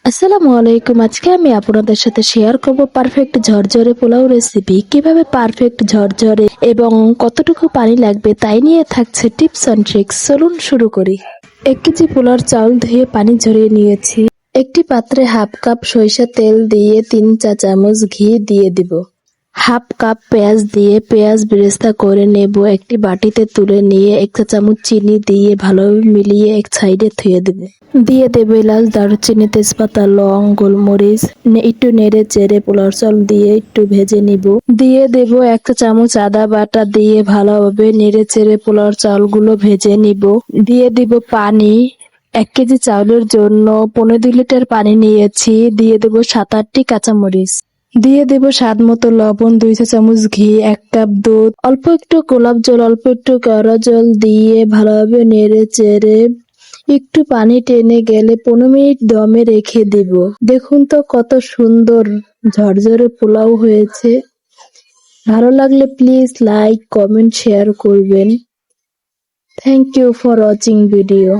আসসালামু আলাইকুম। আজকে আমি আপনাদের সাথে শেয়ার করব পারফেক্ট ঝরঝরে পোলাও রেসিপি। কিভাবে পারফেক্ট ঝরঝরে এবং কতটুকু পানি লাগবে তাই নিয়ে থাকছে টিপস অ্যান্ড ট্রিক্স। চলুন শুরু করি। 1 কেজি পোলাওর চাউল ধুয়ে পানি ঝরিয়ে নিয়েছি। একটি পাত্রে হাফ কাপ সরিষা তেল দিয়ে 3 চা চামচ ঘি দিয়ে দিব। হাফ কাপ পেঁয়াজ দিয়ে পেঁয়াজ বেরেস্তা করে নেব। একটি বাটিতে তুলে নিয়ে 1 চা চামচ চিনি দিয়ে ভালোভাবে মিলিয়ে এক সাইডে ধুয়ে দেব। দিয়ে দেব এলাচ, দারুচিনি, তেজপাতা, লং, গোলমরিচ। একটু নেড়ে চেড়ে পোলাও চাল দিয়ে একটু ভেজে নিব। দিয়ে দেব 1 চা চামচ আদা বাটা দিয়ে ভালোভাবে নেড়ে চেড়ে পোলাও চালগুলো ভেজে নিব। দিয়ে দিব পানি। 1 কেজি চাউলের জন্য 15-2 লিটার পানি নিয়েছি। দিয়ে দেব 7-8টি কাঁচামরিচ। দিয়ে দেব স্বাদ মতো লবণ, 2 চা চামচ ঘি, 1 কাপ দুধ, অল্প একটু গোলাপ জল, অল্প একটু কেওড়া জল দিয়ে ভালোভাবে নেড়ে চেড়ে একটু পানি টেনে গেলে 15 মিনিট দমে রেখে দেব। দেখুন তো কত সুন্দর ঝরঝরে পোলাও হয়েছে। ভালো লাগলে প্লিজ লাইক, কমেন্ট, শেয়ার করবেন। Thank you for watching video.